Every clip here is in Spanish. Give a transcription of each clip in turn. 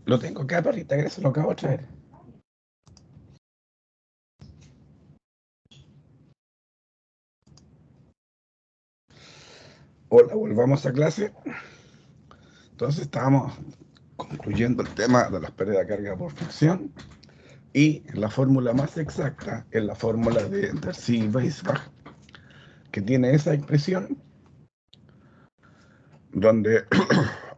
Lo tengo acá, perrita, que se lo acabo de traer. Hola, volvamos a clase. Entonces estábamos concluyendo el tema de las pérdidas de carga por fricción y la fórmula más exacta es la fórmula de Darcy-Weisbach, que tiene esa expresión donde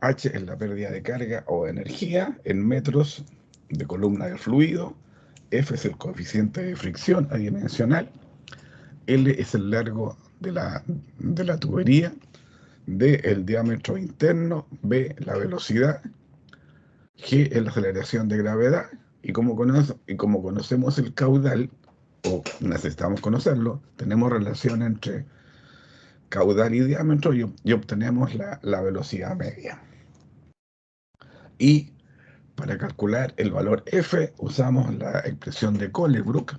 H es la pérdida de carga o energía en metros de columna de fluido, F es el coeficiente de fricción adimensional, L es el largo de la tubería, D el diámetro interno, B la velocidad, G es la aceleración de gravedad, y como conocemos el caudal, o necesitamos conocerlo, tenemos relación entre caudal y diámetro y obtenemos la velocidad media. Y para calcular el valor F usamos la expresión de Colebrook,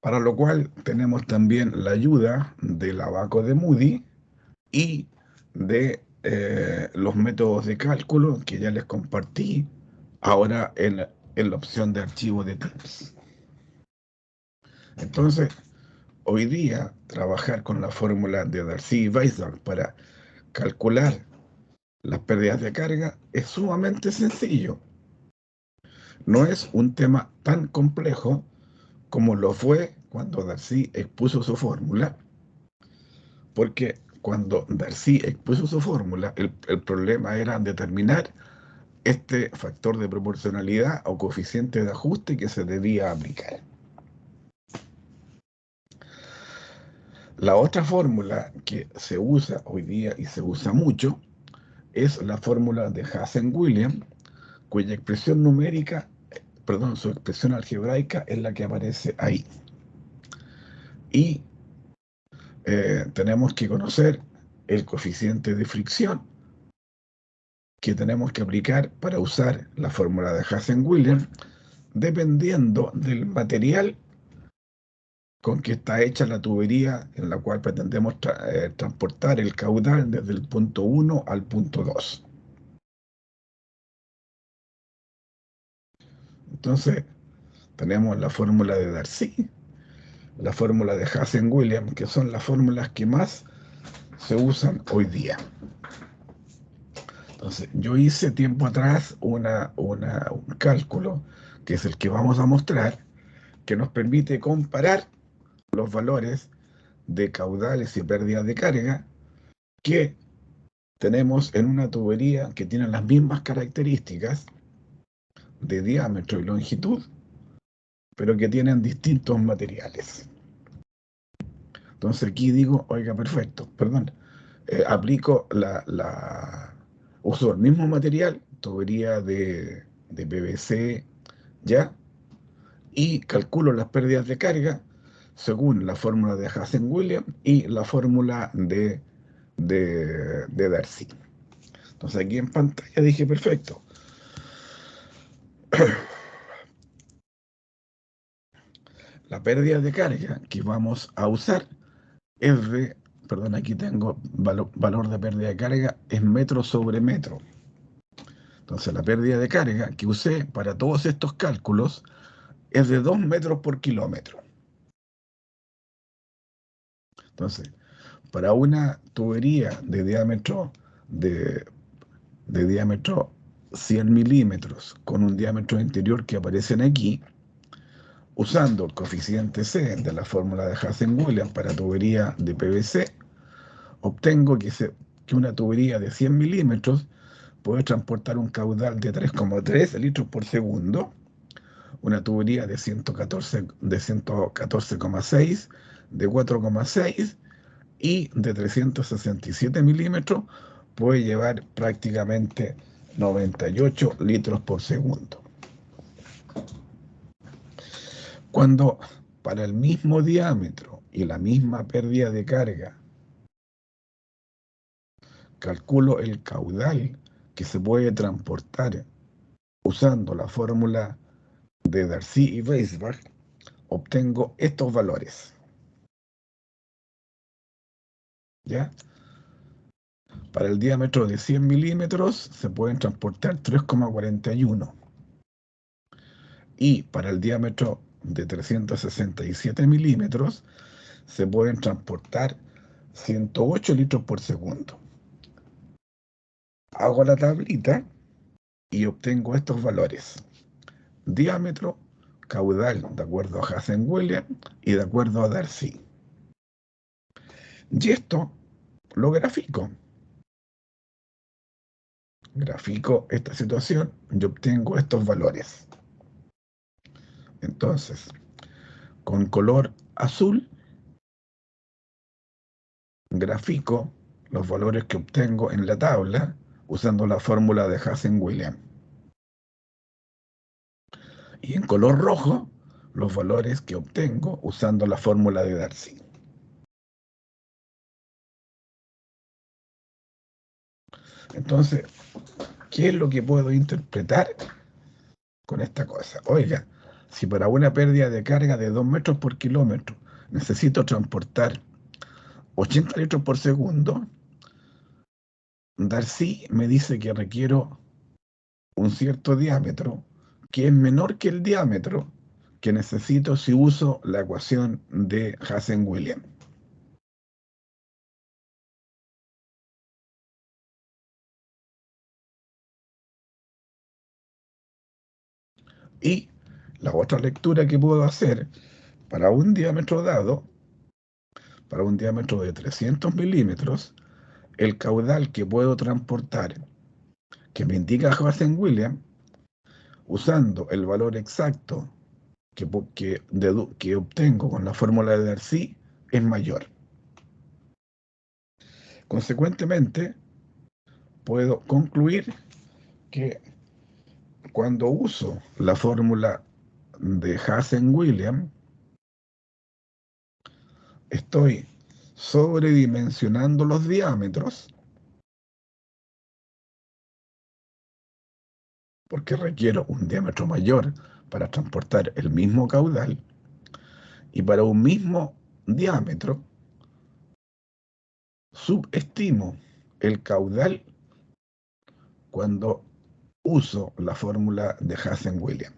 para lo cual tenemos también la ayuda del abaco de Moody y de los métodos de cálculo que ya les compartí ahora en la opción de archivo de tips. Entonces, hoy día trabajar con la fórmula de Darcy-Weisbach para calcular las pérdidas de carga es sumamente sencillo. No es un tema tan complejo como lo fue cuando Darcy expuso su fórmula, porque cuando Darcy expuso su fórmula, el problema era determinar este factor de proporcionalidad o coeficiente de ajuste que se debía aplicar. La otra fórmula que se usa hoy día y se usa mucho es la fórmula de Hazen-Williams, cuya expresión numérica, perdón, su expresión algebraica es la que aparece ahí. Y tenemos que conocer el coeficiente de fricción que tenemos que aplicar para usar la fórmula de Hazen-Williams, dependiendo del material con que está hecha la tubería en la cual pretendemos transportar el caudal desde el punto 1 al punto 2. Entonces, tenemos la fórmula de Darcy, la fórmula de Hazen-Williams, que son las fórmulas que más se usan hoy día. Entonces, yo hice tiempo atrás un cálculo, que es el que vamos a mostrar, que nos permite comparar los valores de caudales y pérdidas de carga que tenemos en una tubería que tiene las mismas características de diámetro y longitud, pero que tienen distintos materiales. Entonces aquí digo, oiga, perfecto, perdón, aplico uso el mismo material, tubería de PVC, ¿ya? Y calculo las pérdidas de carga según la fórmula de Hazen-Williams y la fórmula de Darcy. Entonces aquí en pantalla dije, perfecto. La pérdida de carga que vamos a usar es de, perdón, aquí tengo valor de pérdida de carga, es metro sobre metro. Entonces la pérdida de carga que usé para todos estos cálculos es de 2 metros por kilómetro. Entonces, para una tubería de diámetro 100 milímetros con un diámetro interior que aparecen aquí, usando el coeficiente C de la fórmula de Hazen-Williams para tubería de PVC, obtengo que una tubería de 100 milímetros puede transportar un caudal de 3,3 litros por segundo, una tubería de 114,6, de 4,6 y de 367 milímetros puede llevar prácticamente 98 litros por segundo. Cuando para el mismo diámetro y la misma pérdida de carga calculo el caudal que se puede transportar usando la fórmula de Darcy y Weisbach, obtengo estos valores. ¿Ya? Para el diámetro de 100 milímetros se pueden transportar 3,41. Y para el diámetro de 367 milímetros se pueden transportar 108 litros por segundo. Hago la tablita y obtengo estos valores: diámetro, caudal de acuerdo a Hazen-Williams y de acuerdo a Darcy. Y esto lo grafico. Grafico esta situación y obtengo estos valores. Entonces, con color azul, grafico los valores que obtengo en la tabla usando la fórmula de Hazen-Williams. Y en color rojo, los valores que obtengo usando la fórmula de Darcy. Entonces, ¿qué es lo que puedo interpretar con esta cosa? Oiga, si para una pérdida de carga de 2 metros por kilómetro necesito transportar 80 litros por segundo, Darcy me dice que requiero un cierto diámetro que es menor que el diámetro que necesito si uso la ecuación de Hazen-Williams. Y la otra lectura que puedo hacer para un diámetro dado, para un diámetro de 300 milímetros, el caudal que puedo transportar, que me indica Hazen-Williams, usando el valor exacto que obtengo con la fórmula de Darcy, es mayor. Consecuentemente, puedo concluir que cuando uso la fórmula de Hazen-Williams, estoy sobredimensionando los diámetros porque requiero un diámetro mayor para transportar el mismo caudal, y para un mismo diámetro subestimo el caudal cuando uso la fórmula de Hazen-Williams.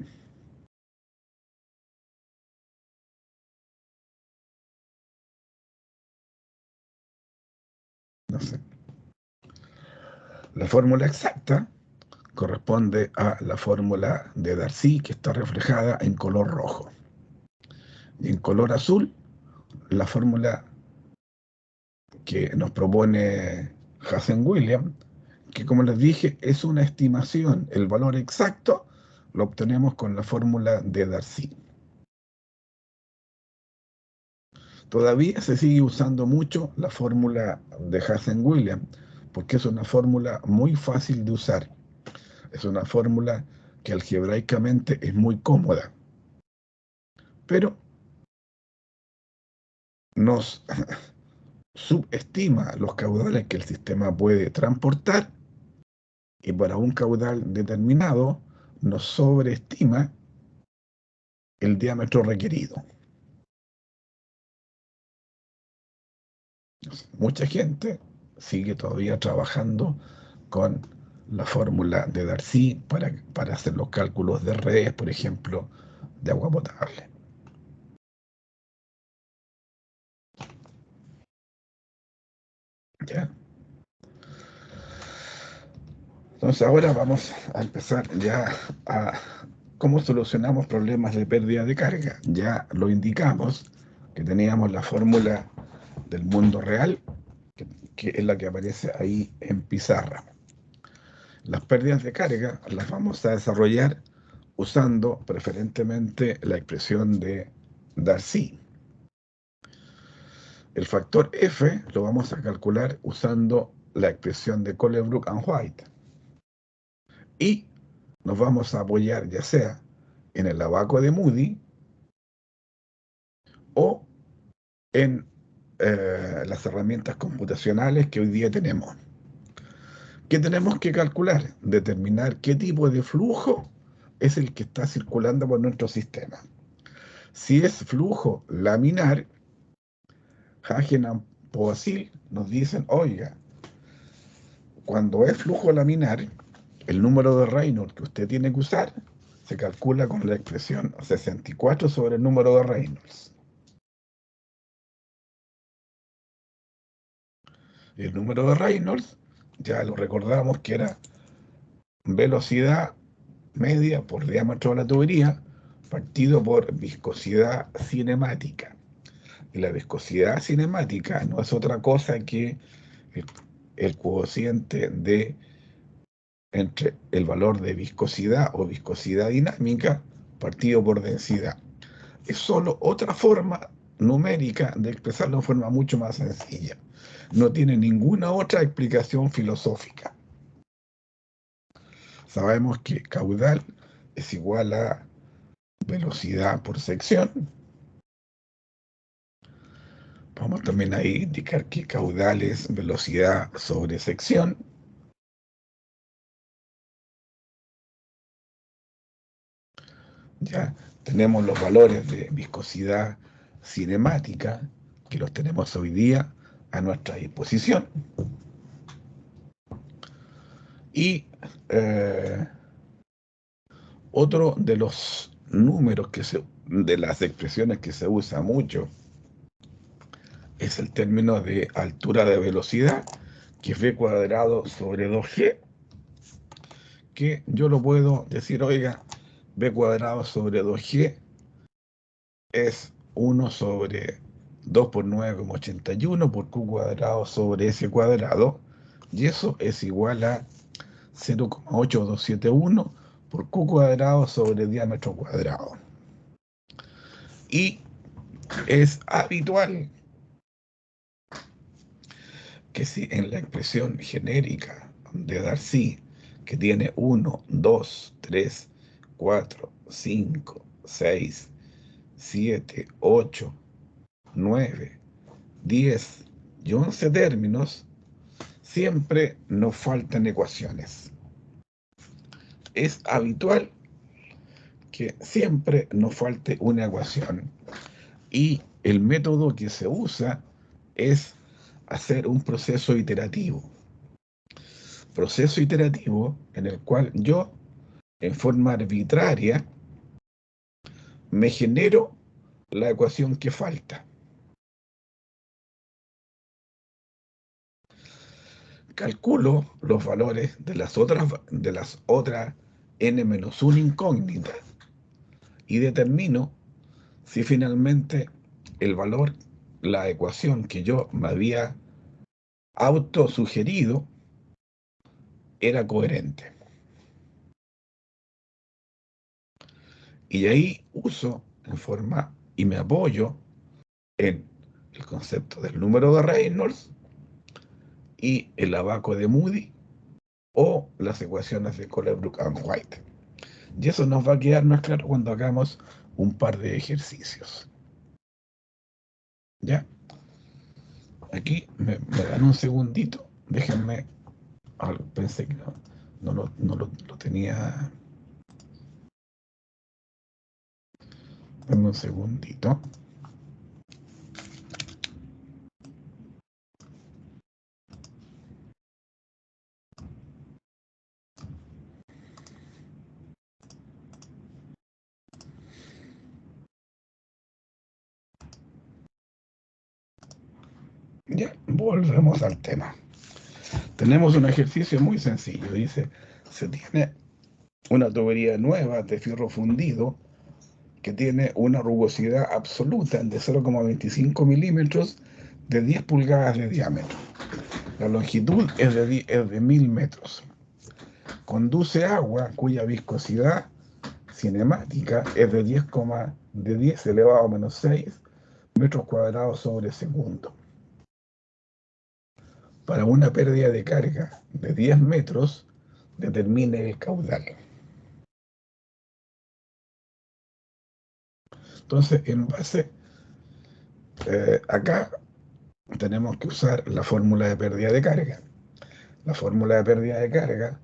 No sé. La fórmula exacta corresponde a la fórmula de Darcy, que está reflejada en color rojo. Y en color azul, la fórmula que nos propone Hazen-Williams, que como les dije es una estimación. El valor exacto lo obtenemos con la fórmula de Darcy. Todavía se sigue usando mucho la fórmula de Hazen-Williams porque es una fórmula muy fácil de usar. Es una fórmula que algebraicamente es muy cómoda, pero nos subestima los caudales que el sistema puede transportar, y para un caudal determinado nos sobreestima el diámetro requerido. Mucha gente sigue todavía trabajando con la fórmula de Darcy para hacer los cálculos de redes, por ejemplo, de agua potable. ¿Ya? Entonces ahora vamos a empezar ya a cómo solucionamos problemas de pérdida de carga. Ya lo indicamos, que teníamos la fórmula del mundo real, que es la que aparece ahí en pizarra. Las pérdidas de carga las vamos a desarrollar usando preferentemente la expresión de Darcy. El factor F lo vamos a calcular usando la expresión de Colebrook and White. Y nos vamos a apoyar ya sea en el abaco de Moody o en las herramientas computacionales que hoy día tenemos. ¿Qué tenemos que calcular? Determinar qué tipo de flujo es el que está circulando por nuestro sistema. Si es flujo laminar, Hagen y Poiseuille nos dicen, oiga, cuando es flujo laminar, el número de Reynolds que usted tiene que usar se calcula con la expresión 64 sobre el número de Reynolds. Y el número de Reynolds, ya lo recordamos que era velocidad media por diámetro de la tubería partido por viscosidad cinemática. Y la viscosidad cinemática no es otra cosa que el, el cociente de entre el valor de viscosidad o viscosidad dinámica partido por densidad. Es solo otra forma numérica de expresarlo de forma mucho más sencilla. No tiene ninguna otra explicación filosófica. Sabemos que caudal es igual a velocidad por sección. Vamos también a indicar que caudal es velocidad sobre sección. Ya tenemos los valores de viscosidad cinemática, que los tenemos hoy día a nuestra disposición. Y otro de los números de las expresiones que se usa mucho es el término de altura de velocidad, que es v cuadrado sobre 2g, que yo lo puedo decir, oiga, v cuadrado sobre 2g es 1 sobre 2 por 9,81 por q cuadrado sobre s cuadrado, y eso es igual a 0,8271 por q cuadrado sobre diámetro cuadrado. Y es habitual que si en la expresión genérica de Darcy, que tiene 1, 2, 3, 4, 5, 6, 7, 8, 9, 10 y 11 términos, siempre nos faltan ecuaciones. Es habitual que siempre nos falte una ecuación, y el método que se usa es hacer un proceso iterativo. Proceso iterativo en el cual yo, en forma arbitraria, me genero la ecuación que falta. Calculo los valores de las otras n-1 incógnitas y determino si finalmente el valor, la ecuación que yo me había autosugerido, era coherente. Y ahí uso y me apoyo en el concepto del número de Reynolds y el abaco de Moody o las ecuaciones de Colebrook and White. Y eso nos va a quedar más claro cuando hagamos un par de ejercicios. ¿Ya? Aquí me dan un segundito. Déjenme. Pensé que no lo tenía. Dame un segundito. Ya, volvemos al tema. Tenemos un ejercicio muy sencillo. Dice, se tiene una tubería nueva de fierro fundido que tiene una rugosidad absoluta de 0,25 milímetros de 10 pulgadas de diámetro. La longitud es de 1000 metros. Conduce agua cuya viscosidad cinemática es de 10 elevado a menos 6 metros cuadrados sobre segundo. Para una pérdida de carga de 10 metros, determine el caudal. Entonces, en base, acá tenemos que usar la fórmula de pérdida de carga. La fórmula de pérdida de carga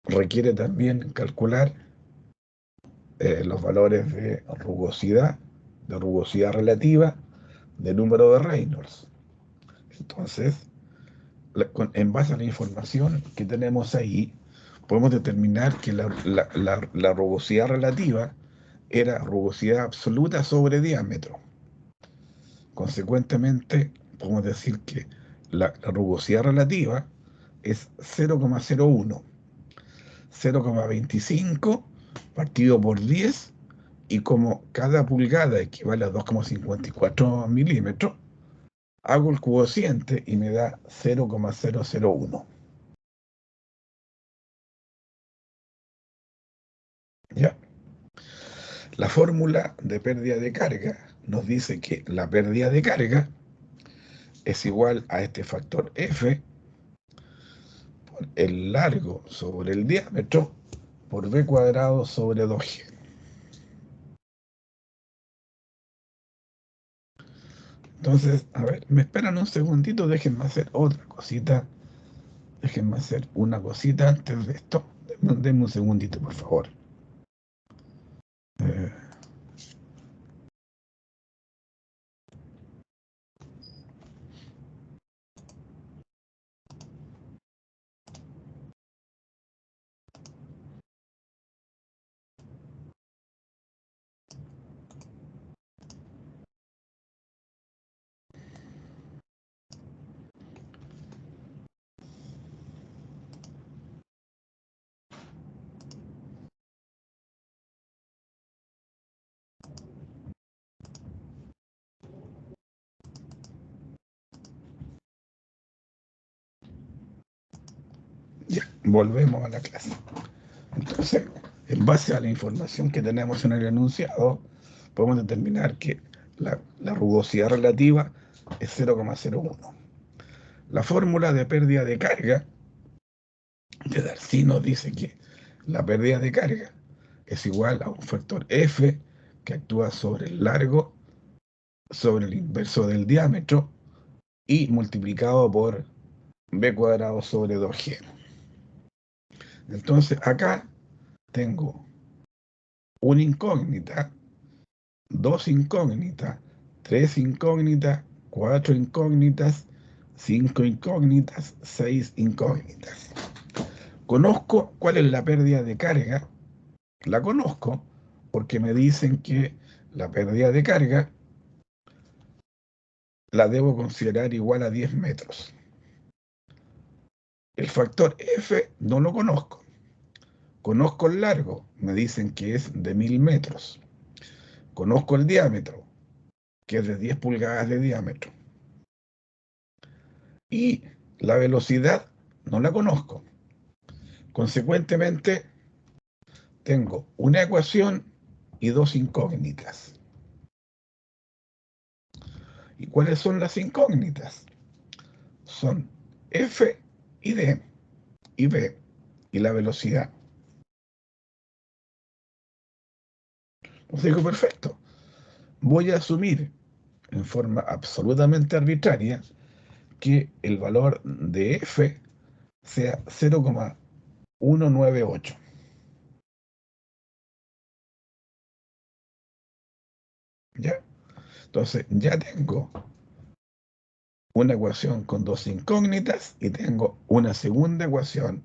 requiere también calcular los valores de rugosidad relativa, de número de Reynolds. Entonces, en base a la información que tenemos ahí, podemos determinar que la rugosidad relativa era rugosidad absoluta sobre diámetro. Consecuentemente, podemos decir que la rugosidad relativa es 0,01, 0,25 partido por 10, y como cada pulgada equivale a 2,54 milímetros, hago el cociente y me da 0,001. ¿Ya? La fórmula de pérdida de carga nos dice que la pérdida de carga es igual a este factor F por el largo sobre el diámetro por B cuadrado sobre 2G. Entonces, a ver, me esperan un segundito, déjenme hacer otra cosita. Déjenme hacer una cosita antes de esto. Denme un segundito, por favor. Eh, ya, volvemos a la clase. Entonces, en base a la información que tenemos en el enunciado, podemos determinar que la rugosidad relativa es 0,01. La fórmula de pérdida de carga de Darcy nos dice que la pérdida de carga es igual a un factor F que actúa sobre el largo, sobre el inverso del diámetro y multiplicado por B cuadrado sobre 2G. Entonces acá tengo una incógnita, dos incógnitas, tres incógnitas, cuatro incógnitas, cinco incógnitas, seis incógnitas. Conozco cuál es la pérdida de carga, la conozco porque me dicen que la pérdida de carga la debo considerar igual a 10 metros. El factor F no lo conozco. Conozco el largo, me dicen que es de 1000 metros. Conozco el diámetro, que es de 10 pulgadas de diámetro. Y la velocidad no la conozco. Consecuentemente, tengo una ecuación y dos incógnitas. ¿Y cuáles son las incógnitas? Son F y D y B y la velocidad. Os digo perfecto. Voy a asumir en forma absolutamente arbitraria que el valor de F sea 0,198. ¿Ya? Entonces ya tengo una ecuación con dos incógnitas y tengo una segunda ecuación,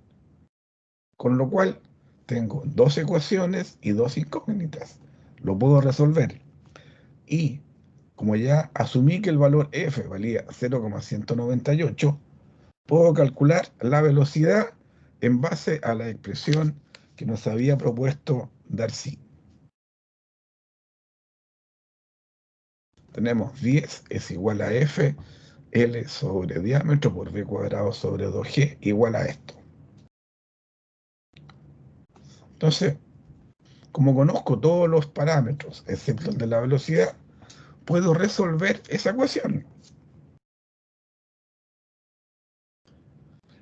con lo cual tengo dos ecuaciones y dos incógnitas. Lo puedo resolver. Y como ya asumí que el valor f valía 0,198, puedo calcular la velocidad en base a la expresión que nos había propuesto Darcy. Tenemos 10 es igual a f L sobre diámetro por B cuadrado sobre 2G igual a esto. Entonces, como conozco todos los parámetros, excepto el de la velocidad, puedo resolver esa ecuación.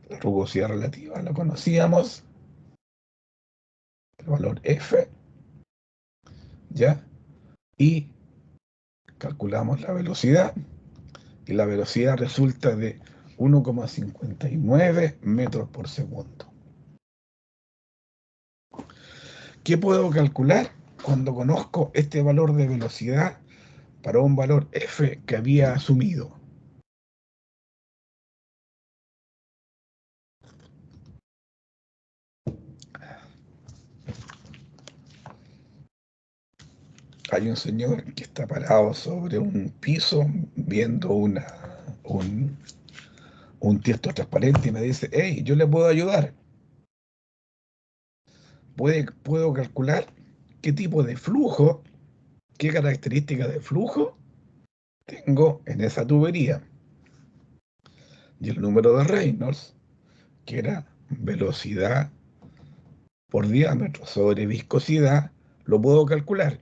La rugosidad relativa la conocíamos, el valor F, ¿ya? Y calculamos la velocidad, y la velocidad resulta de 1,59 metros por segundo. ¿Qué puedo calcular cuando conozco este valor de velocidad para un valor f que había asumido? hay un señor que está parado sobre un piso viendo un, un tiesto transparente y me dice, hey, yo le puedo ayudar. Puedo calcular qué tipo de flujo, qué características de flujo tengo en esa tubería. Y el número de Reynolds, que era velocidad por diámetro sobre viscosidad, lo puedo calcular.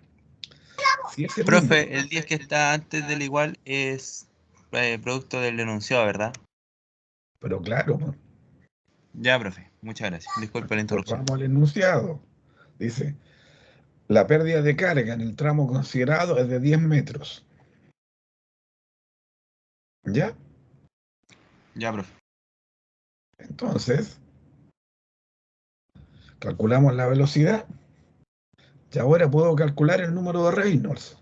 Si ese número, Profe, el 10 que está antes del igual es producto del enunciado, ¿verdad? pero claro, Ya, profe, muchas gracias. Disculpe la interrupción. volvamos al enunciado. Dice, la pérdida de carga en el tramo considerado es de 10 metros. ¿Ya? Ya, profe. Entonces, calculamos la velocidad y ahora puedo calcular el número de Reynolds.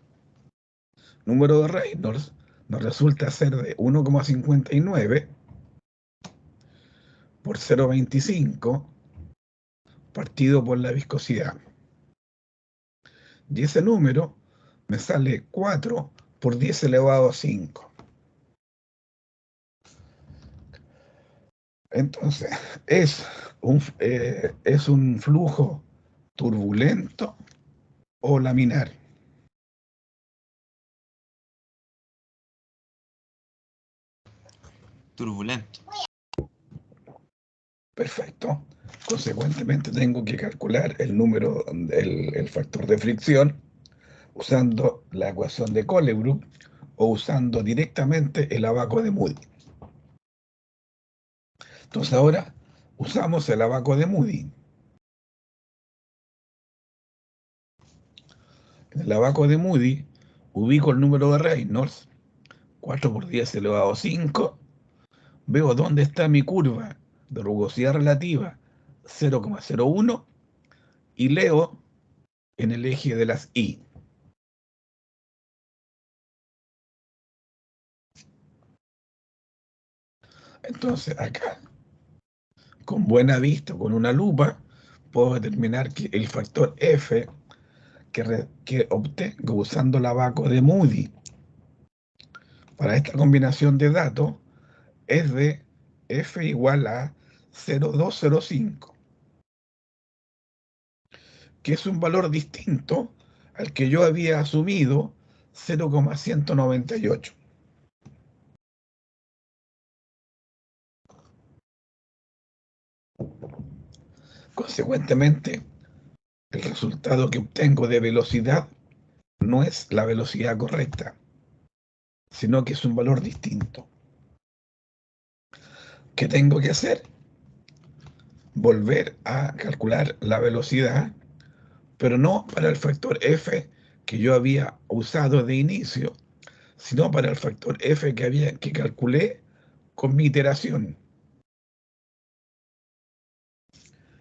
Número de Reynolds nos resulta ser de 1,59 por 0,25 partido por la viscosidad. Y ese número me sale 4 por 10 elevado a 5. Entonces, es un flujo turbulento o laminar. Turbulento. Perfecto. Consecuentemente, tengo que calcular el factor de fricción usando la ecuación de Colebrook o usando directamente el abaco de Moody. Entonces ahora usamos el abaco de Moody. En el abaco de Moody ubico el número de Reynolds, 4 por 10 elevado a 5, veo dónde está mi curva de rugosidad relativa 0,01 y leo en el eje de las Y. Entonces acá, con buena vista, con una lupa, puedo determinar que el factor F que obtengo usando el abaco de Moody para esta combinación de datos es de F igual a 0,205, que es un valor distinto al que yo había asumido 0,198. Consecuentemente, el resultado que obtengo de velocidad no es la velocidad correcta, sino que es un valor distinto. ¿Qué tengo que hacer? Volver a calcular la velocidad, pero no para el factor F que yo había usado de inicio, sino para el factor F que calculé con mi iteración.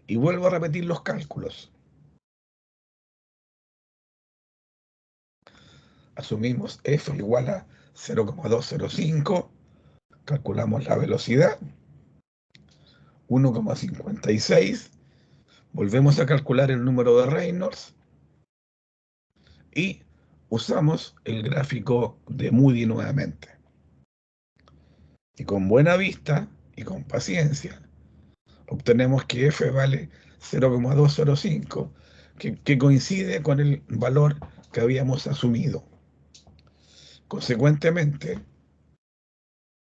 Y vuelvo a repetir los cálculos. Asumimos F igual a 0,205, calculamos la velocidad, 1,56, volvemos a calcular el número de Reynolds y usamos el gráfico de Moody nuevamente. Y con buena vista y con paciencia, obtenemos que F vale 0,205, que coincide con el valor que habíamos asumido. Consecuentemente,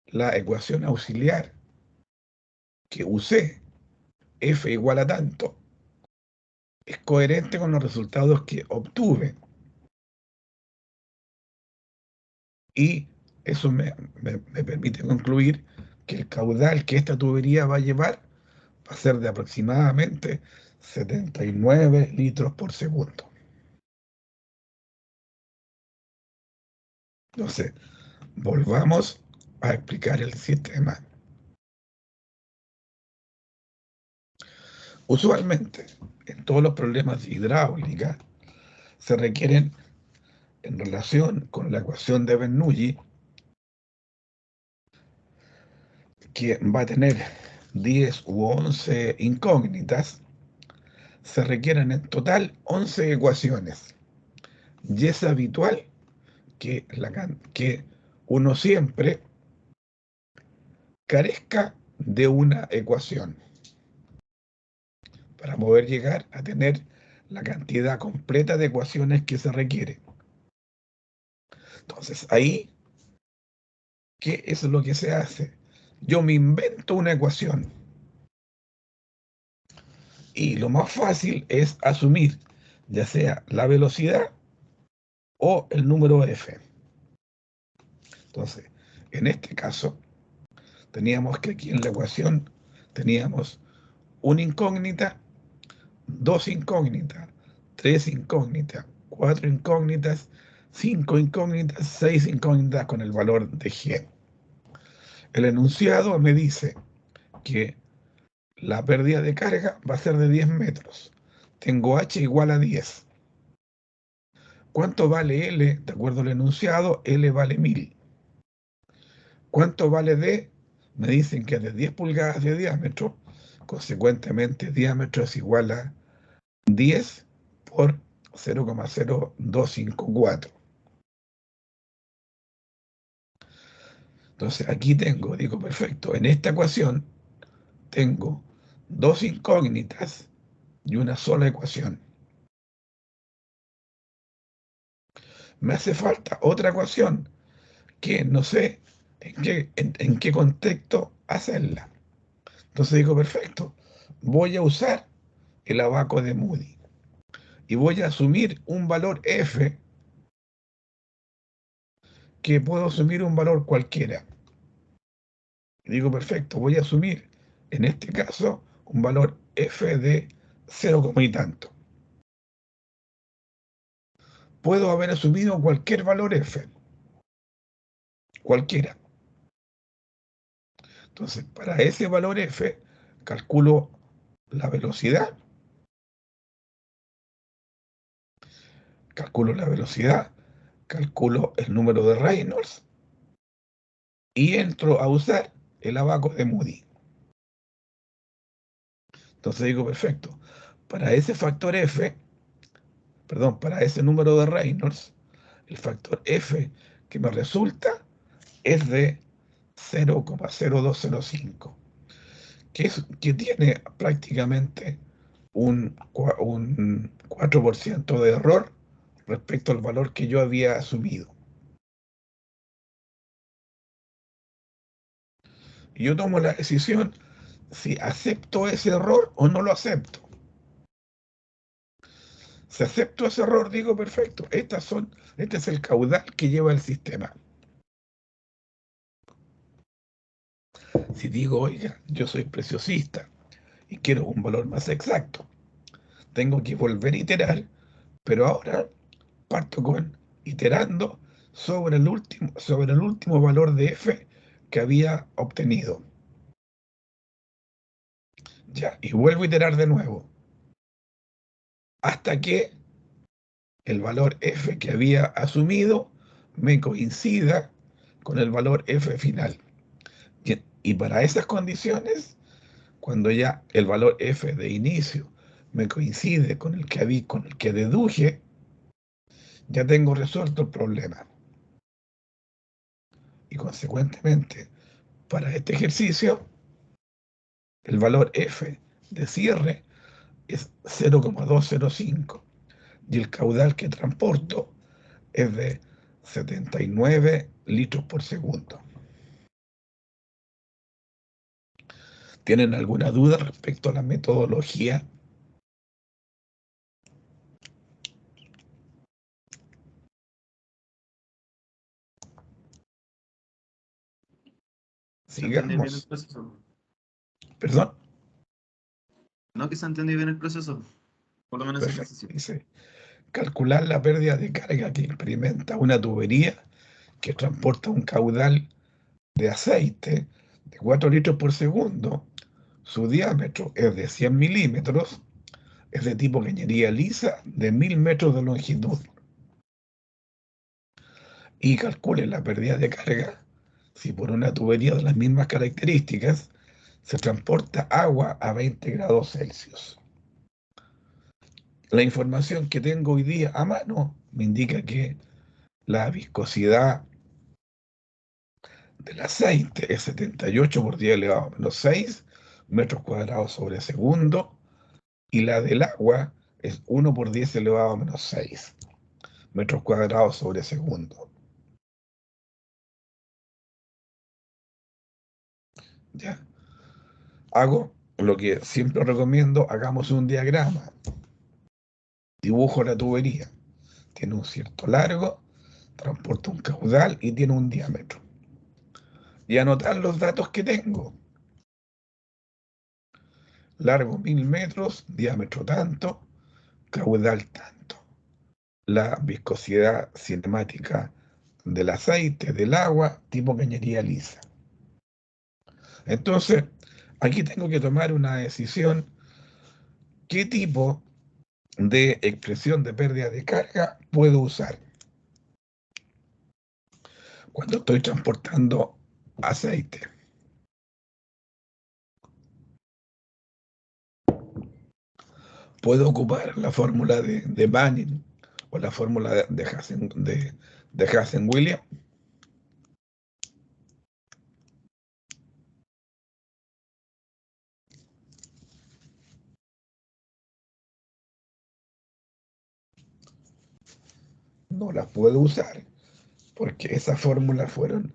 la ecuación auxiliar que usé, F igual a tanto, es coherente con los resultados que obtuve. Y eso me permite concluir que el caudal que esta tubería va a llevar va a ser de aproximadamente 79 litros por segundo. Entonces, volvamos a explicar el sistema. Usualmente, en todos los problemas de hidráulica, se requieren, en relación con la ecuación de Bernoulli, que va a tener 10 u 11 incógnitas, se requieren en total 11 ecuaciones. Y es habitual que uno siempre carezca de una ecuación para poder llegar a tener la cantidad completa de ecuaciones que se requiere. Entonces, ahí, ¿qué es lo que se hace? Yo me invento una ecuación y lo más fácil es asumir ya sea la velocidad o el número f. Entonces, en este caso, teníamos que aquí en la ecuación teníamos una incógnita, dos incógnitas, tres incógnitas, cuatro incógnitas, cinco incógnitas, seis incógnitas con el valor de g. El enunciado me dice que la pérdida de carga va a ser de 10 metros. Tengo h igual a 10. ¿Cuánto vale L? De acuerdo al enunciado, L vale 1000. ¿Cuánto vale D? Me dicen que es de 10 pulgadas de diámetro. Consecuentemente, diámetro es igual a 10 por 0,0254. Entonces, aquí digo, perfecto, en esta ecuación tengo dos incógnitas y una sola ecuación. Me hace falta otra ecuación que no sé en qué contexto hacerla. Entonces digo, perfecto, voy a usar el abaco de Moody y voy a asumir un valor f, que puedo asumir un valor cualquiera. Y digo, perfecto, voy a asumir en este caso un valor f de 0, y tanto. Puedo haber asumido cualquier valor f, cualquiera. Entonces, para ese valor f, calculo la velocidad, calculo el número de Reynolds y entro a usar el abaco de Moody. Entonces digo, perfecto, para ese factor f, para ese número de Reynolds, el factor f que me resulta es de 0,0205, que tiene prácticamente un 4% de error respecto al valor que yo había asumido. Y yo tomo la decisión si acepto ese error o no lo acepto. Si acepto ese error, digo, perfecto, este es el caudal que lleva el sistema. Si digo, oiga, yo soy preciosista y quiero un valor más exacto, tengo que volver a iterar, pero ahora parto iterando sobre el último valor de f que había obtenido. Ya, y vuelvo a iterar de nuevo, hasta que el valor f que había asumido me coincida con el valor f final. Y para esas condiciones, cuando ya el valor f de inicio me coincide con el que deduje, ya tengo resuelto el problema. Y consecuentemente, para este ejercicio, el valor f de cierre es 0,205 y el caudal que transporto es de 79 litros por segundo. ¿Tienen alguna duda respecto a la metodología? ¿Se entendió bien el Sigamos. proceso? ¿Perdón? No, que se entendió bien el proceso, por lo menos ese Perfecto. ejercicio. Dice, calcular la pérdida de carga que experimenta una tubería que transporta un caudal de aceite de 4 litros por segundo. Su diámetro es de 100 milímetros, es de tipo cañería lisa de 1000 metros de longitud. Y calcule la pérdida de carga si por una tubería de las mismas características se transporta agua a 20 grados Celsius. La información que tengo hoy día a mano me indica que la viscosidad del aceite es 78 por 10 elevado a menos 6 metros cuadrados sobre segundo, y la del agua es 1 por 10 elevado a menos 6 metros cuadrados sobre segundo. ¿Ya? Hago lo que siempre recomiendo, hagamos un diagrama. Dibujo la tubería. Tiene un cierto largo, transporta un caudal y tiene un diámetro. Y anotar los datos que tengo. Largo 1000 metros, diámetro tanto, caudal tanto. La viscosidad cinemática del aceite, del agua, tipo cañería lisa. Entonces, aquí tengo que tomar una decisión. ¿Qué tipo de expresión de pérdida de carga puedo usar cuando estoy transportando aceite? Puedo ocupar la fórmula de Banning o la fórmula de Hazen-Williams. No las puedo usar porque esas fórmulas fueron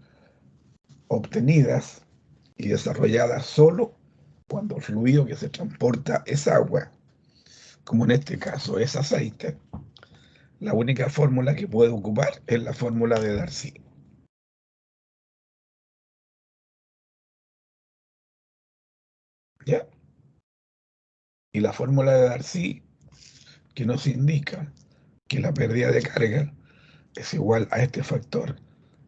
obtenidas y desarrolladas solo cuando el fluido que se transporta es agua, como en este caso es aceite. La única fórmula que puedo ocupar es la fórmula de Darcy. ¿Ya? Y la fórmula de Darcy, que nos indica que la pérdida de carga es igual a este factor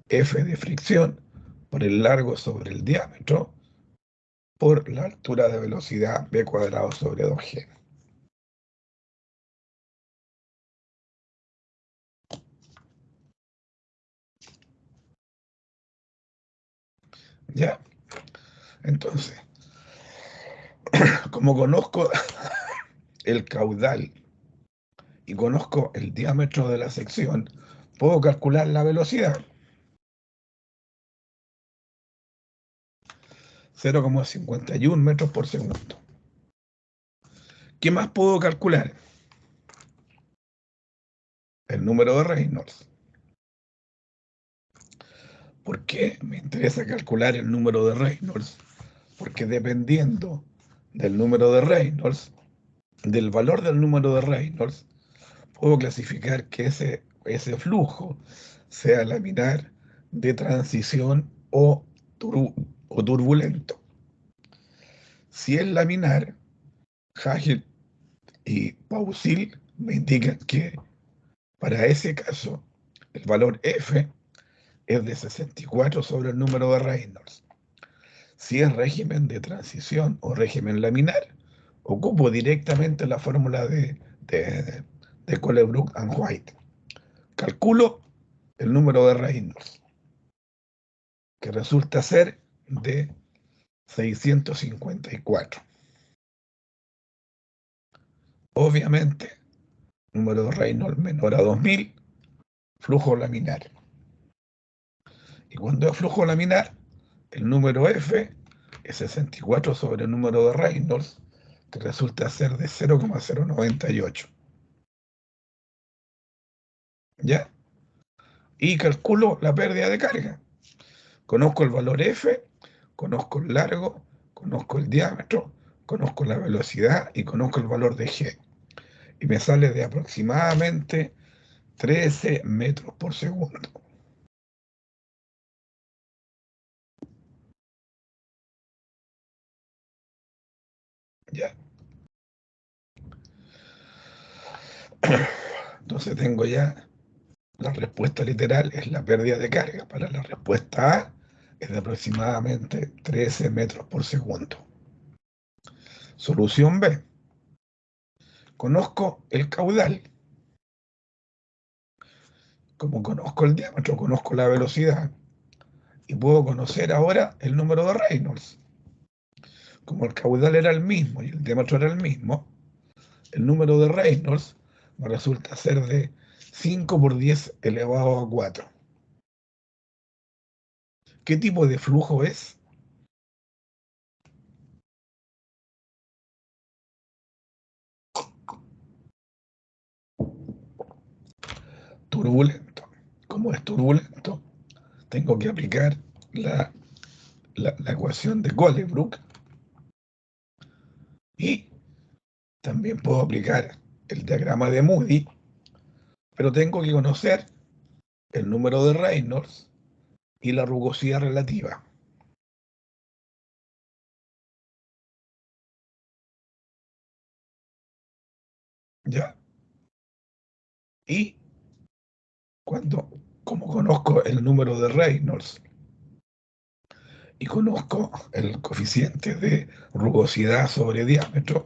F de fricción por el largo sobre el diámetro por la altura de velocidad v cuadrado sobre 2g. ¿Ya? Entonces, como conozco el caudal y conozco el diámetro de la sección, puedo calcular la velocidad. 0,51 metros por segundo. ¿Qué más puedo calcular? El número de Reynolds. ¿Por qué me interesa calcular el número de Reynolds? Porque dependiendo del número de Reynolds, del valor del número de Reynolds, puedo clasificar que ese flujo sea laminar, de transición o turbulento. Si es laminar, Hagel y Pausil me indican que para ese caso el valor F es de 64 sobre el número de Reynolds. Si es régimen de transición o régimen laminar, ocupo directamente la fórmula de Colebrook and White. Calculo el número de Reynolds, que resulta ser de 654. Obviamente, número de Reynolds menor a 2000, flujo laminar. Y cuando es flujo laminar, el número F es 64 sobre el número de Reynolds, que resulta ser de 0,098. ¿Ya? Y calculo la pérdida de carga. Conozco el valor F, conozco el largo, conozco el diámetro, conozco la velocidad y conozco el valor de G. Y me sale de aproximadamente 13 metros por segundo. ¿Ya? Entonces tengo ya la respuesta literal, es la pérdida de carga. Para la respuesta A es de aproximadamente 13 metros por segundo. Solución B. Conozco el caudal. Como conozco el diámetro, conozco la velocidad y puedo conocer ahora el número de Reynolds. Como el caudal era el mismo y el diámetro era el mismo, el número de Reynolds me resulta ser de 5 por 10 elevado a 4. ¿Qué tipo de flujo es? Turbulento. Como es turbulento, tengo que aplicar la ecuación de Colebrook y también puedo aplicar el diagrama de Moody, pero tengo que conocer el número de Reynolds y la rugosidad relativa. ¿Ya? Y como conozco el número de Reynolds y conozco el coeficiente de rugosidad sobre diámetro,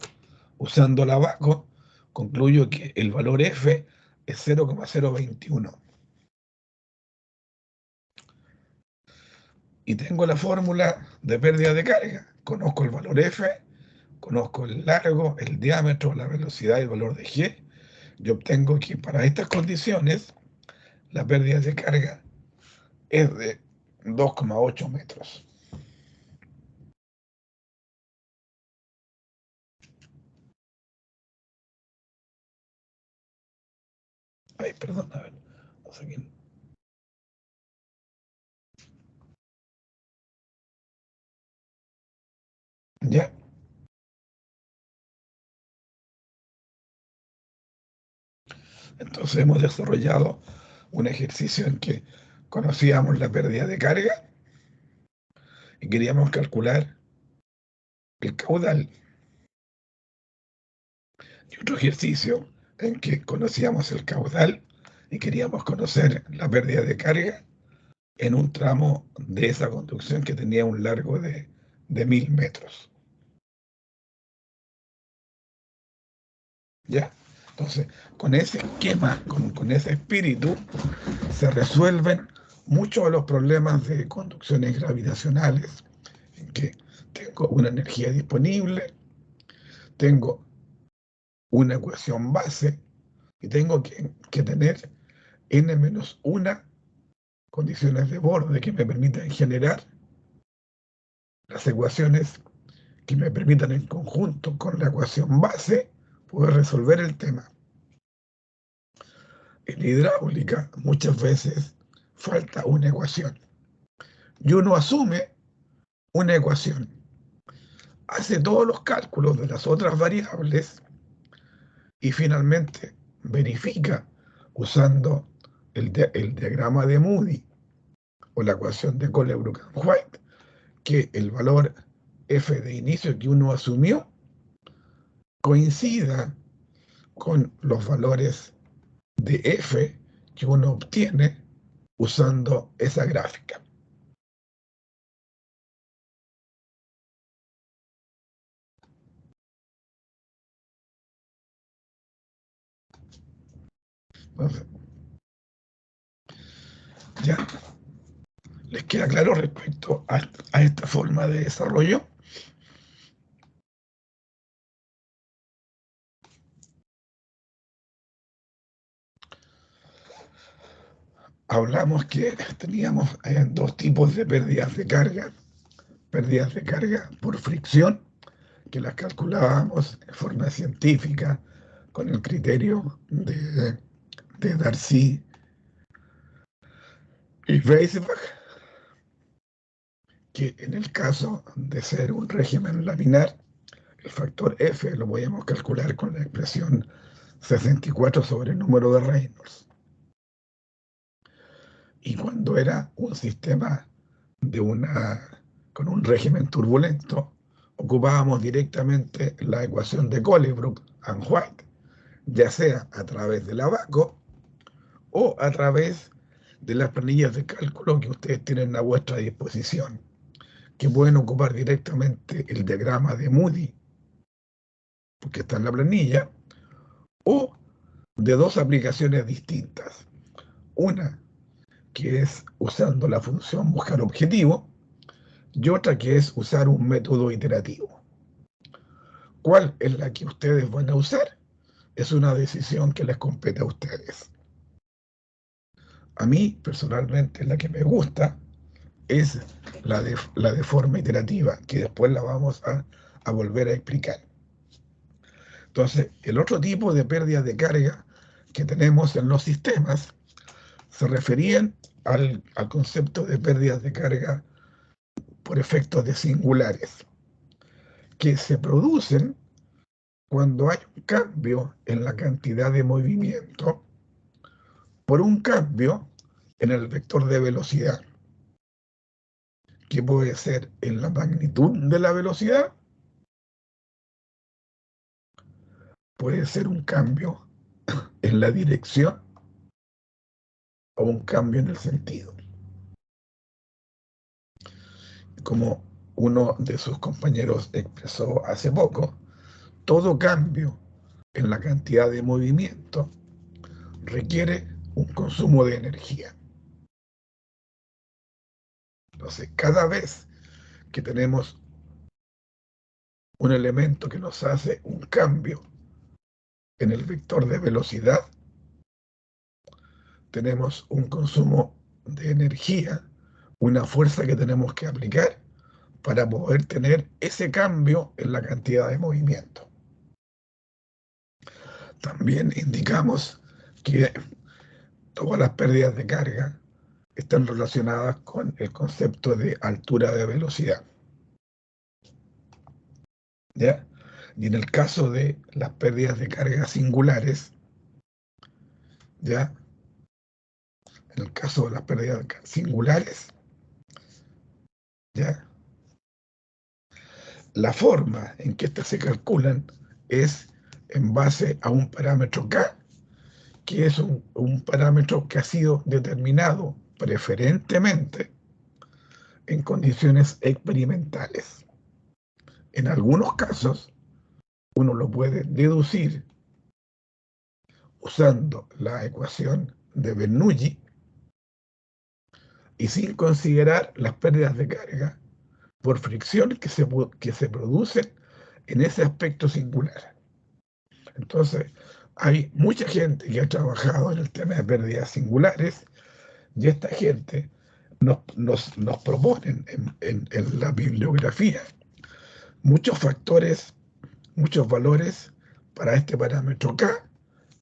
usando la Abaco, concluyo que el valor F es 0,021. Y tengo la fórmula de pérdida de carga. Conozco el valor F, conozco el largo, el diámetro, la velocidad y el valor de G. Yo obtengo que para estas condiciones la pérdida de carga es de 2,8 metros. Ay, perdón, a ver, no sé quién. Ya. Entonces hemos desarrollado un ejercicio en que conocíamos la pérdida de carga y queríamos calcular el caudal. Y otro ejercicio en que conocíamos el caudal y queríamos conocer la pérdida de carga en un tramo de esa conducción que tenía un largo de 1000 metros. ¿Ya? Entonces, con ese esquema, con ese espíritu, se resuelven muchos de los problemas de conducciones gravitacionales, en que tengo una energía disponible, tengo una ecuación base y tengo que tener n-1 condiciones de borde que me permitan generar las ecuaciones que me permitan en conjunto con la ecuación base poder resolver el tema. En hidráulica muchas veces falta una ecuación y uno asume una ecuación, hace todos los cálculos de las otras variables y finalmente verifica usando el diagrama de Moody o la ecuación de Colebrook-White que el valor f de inicio que uno asumió coincida con los valores de f que uno obtiene usando esa gráfica. Entonces, ya les queda claro respecto a esta forma de desarrollo. Hablamos que teníamos dos tipos de pérdidas de carga por fricción, que las calculábamos de forma científica con el criterio de Darcy y Weisbach, que en el caso de ser un régimen laminar, el factor F lo podíamos calcular con la expresión 64 sobre el número de Reynolds. Y cuando era un sistema con un régimen turbulento, ocupábamos directamente la ecuación de Colebrook and White, ya sea a través del Abaco o a través de las planillas de cálculo que ustedes tienen a vuestra disposición, que pueden ocupar directamente el diagrama de Moody, porque está en la planilla, o de dos aplicaciones distintas. Una que es usando la función buscar objetivo y otra que es usar un método iterativo. ¿Cuál es la que ustedes van a usar? Es una decisión que les compete a ustedes. A mí, personalmente, la que me gusta es la de forma iterativa, que después la vamos a volver a explicar. Entonces, el otro tipo de pérdidas de carga que tenemos en los sistemas se referían al concepto de pérdidas de carga por efectos de singulares, que se producen cuando hay un cambio en la cantidad de movimiento por un cambio en el vector de velocidad, que puede ser en la magnitud de la velocidad, puede ser un cambio en la dirección o un cambio en el sentido. Como uno de sus compañeros expresó hace poco, todo cambio en la cantidad de movimiento requiere un consumo de energía. Entonces, cada vez que tenemos un elemento que nos hace un cambio en el vector de velocidad, tenemos un consumo de energía, una fuerza que tenemos que aplicar para poder tener ese cambio en la cantidad de movimiento. También indicamos que todas las pérdidas de carga están relacionadas con el concepto de altura de velocidad. ¿Ya? Y en el caso de las pérdidas de carga singulares, ¿ya? En el caso de las pérdidas singulares, ¿ya? La forma en que estas se calculan es en base a un parámetro K, que es un parámetro que ha sido determinado preferentemente en condiciones experimentales. En algunos casos, uno lo puede deducir usando la ecuación de Bernoulli y sin considerar las pérdidas de carga por fricción que se producen en ese aspecto singular. Entonces, hay mucha gente que ha trabajado en el tema de pérdidas singulares y esta gente nos proponen en la bibliografía muchos factores, muchos valores para este parámetro K,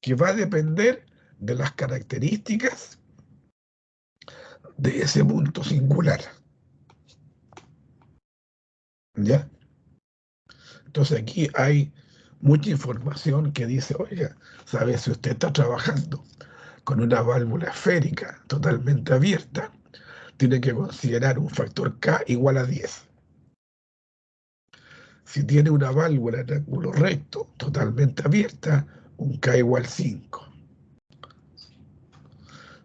que va a depender de las características de ese punto singular. ¿Ya? Entonces aquí hay mucha información que dice, oiga, ¿sabe? Si usted está trabajando con una válvula esférica totalmente abierta, tiene que considerar un factor K igual a 10. Si tiene una válvula en ángulo recto totalmente abierta, un K igual 5.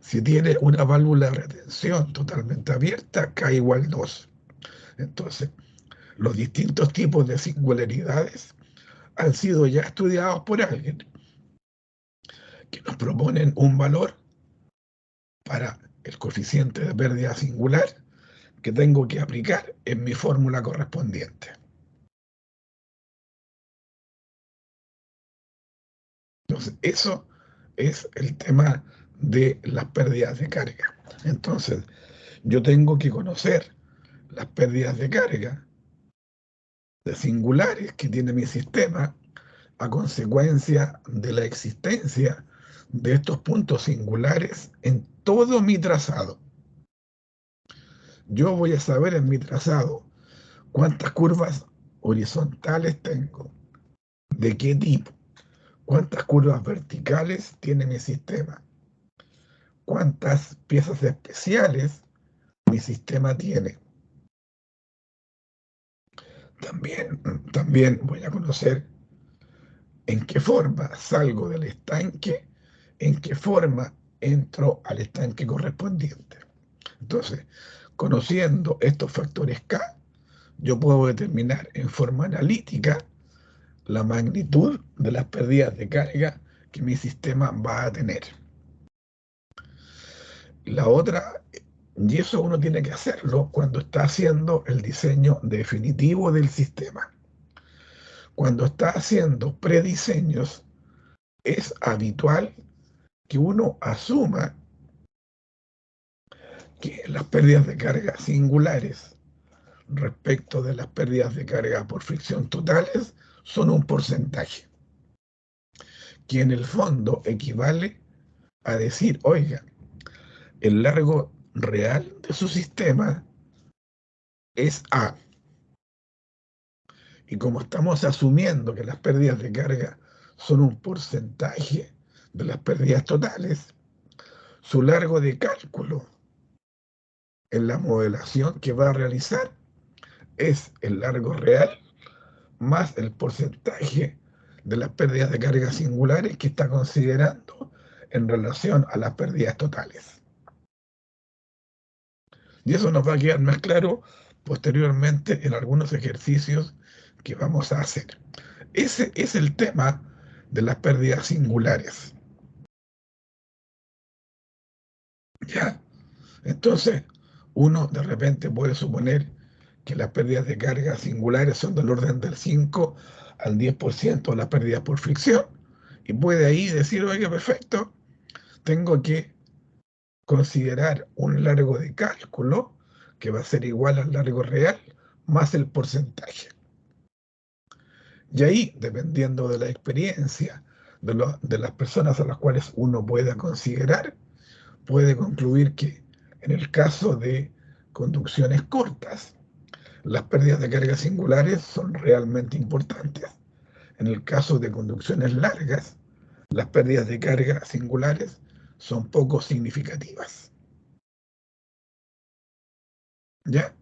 Si tiene una válvula de retención totalmente abierta, K igual 2. Entonces, los distintos tipos de singularidades han sido ya estudiados por alguien que nos proponen un valor para el coeficiente de pérdida singular que tengo que aplicar en mi fórmula correspondiente. Entonces, eso es el tema de las pérdidas de carga. Entonces, yo tengo que conocer las pérdidas de carga de singulares que tiene mi sistema a consecuencia de la existencia de estos puntos singulares en todo mi trazado. Yo voy a saber en mi trazado cuántas curvas horizontales tengo, de qué tipo, cuántas curvas verticales tiene mi sistema, cuántas piezas especiales mi sistema tiene. También voy a conocer en qué forma salgo del estanque, en qué forma entro al estanque correspondiente. Entonces, conociendo estos factores K, yo puedo determinar en forma analítica la magnitud de las pérdidas de carga que mi sistema va a tener. La otra, y eso uno tiene que hacerlo cuando está haciendo el diseño definitivo del sistema. Cuando está haciendo prediseños, es habitual que uno asuma que las pérdidas de carga singulares respecto de las pérdidas de carga por fricción totales son un porcentaje, que en el fondo equivale a decir, oiga, el largo real de su sistema es A. Y como estamos asumiendo que las pérdidas de carga son un porcentaje de las pérdidas totales, su largo de cálculo en la modelación que va a realizar es el largo real más el porcentaje de las pérdidas de carga singulares que está considerando en relación a las pérdidas totales. Y eso nos va a quedar más claro posteriormente en algunos ejercicios que vamos a hacer. Ese es el tema de las pérdidas singulares. ¿Ya? Entonces, uno de repente puede suponer que las pérdidas de carga singulares son del orden del 5 al 10% de las pérdidas por fricción, y puede ahí decir, oye, perfecto, tengo que considerar un largo de cálculo que va a ser igual al largo real más el porcentaje. Y ahí, dependiendo de la experiencia de las personas a las cuales uno pueda considerar, puede concluir que en el caso de conducciones cortas, las pérdidas de carga singulares son realmente importantes. En el caso de conducciones largas, las pérdidas de carga singulares son poco significativas. ¿Ya?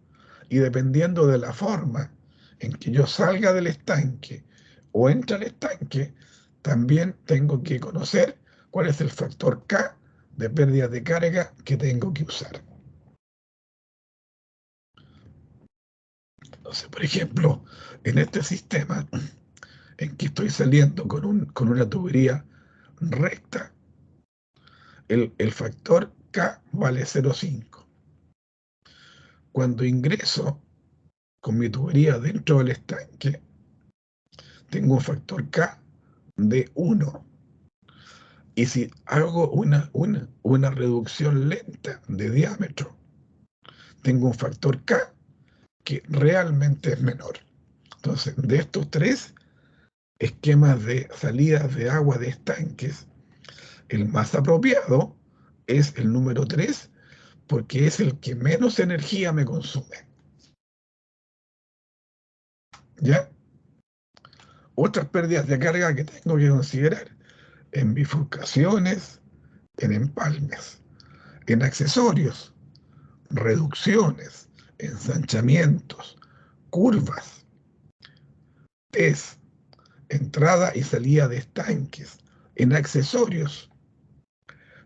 Y dependiendo de la forma en que yo salga del estanque o entre al estanque, también tengo que conocer cuál es el factor K de pérdida de carga que tengo que usar. Entonces, por ejemplo, en este sistema en que estoy saliendo con una tubería recta, el factor K vale 0,5. Cuando ingreso con mi tubería dentro del estanque, tengo un factor K de 1. Y si hago una reducción lenta de diámetro, tengo un factor K que realmente es menor. Entonces, de estos tres esquemas de salidas de agua de estanques, el más apropiado es el número 3, porque es el que menos energía me consume. ¿Ya? Otras pérdidas de carga que tengo que considerar: en bifurcaciones, en empalmes, en accesorios, reducciones, ensanchamientos, curvas, test, entrada y salida de estanques, en accesorios,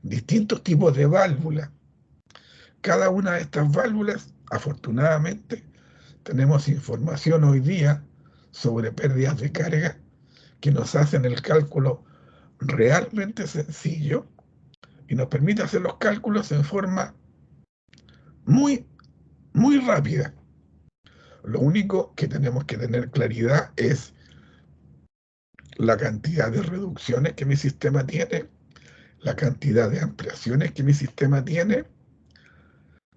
distintos tipos de válvulas. Cada una de estas válvulas, afortunadamente, tenemos información hoy día sobre pérdidas de carga que nos hacen el cálculo realmente sencillo y nos permite hacer los cálculos en forma muy, muy rápida. Lo único que tenemos que tener claridad es la cantidad de reducciones que mi sistema tiene, la cantidad de ampliaciones que mi sistema tiene,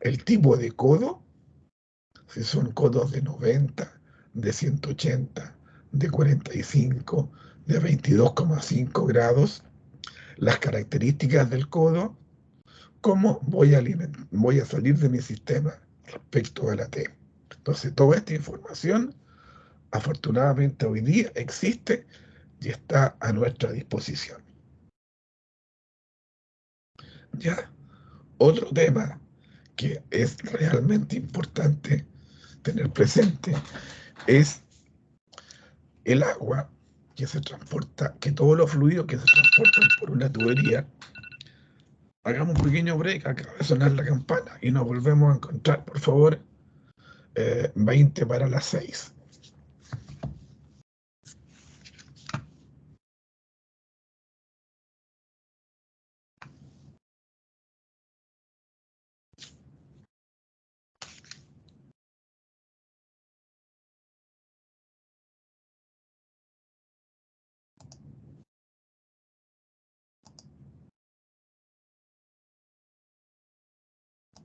el tipo de codo, si son codos de 90, de 180, de 45, de 22,5 grados, las características del codo, cómo voy a salir de mi sistema respecto a la T. Entonces, toda esta información, afortunadamente hoy día existe y está a nuestra disposición. Ya, otro tema que es realmente importante tener presente es el agua que se transporta, que todos los fluidos que se transportan por una tubería. Hagamos un pequeño break, acaba de sonar la campana y nos volvemos a encontrar, por favor, 20 para las 6.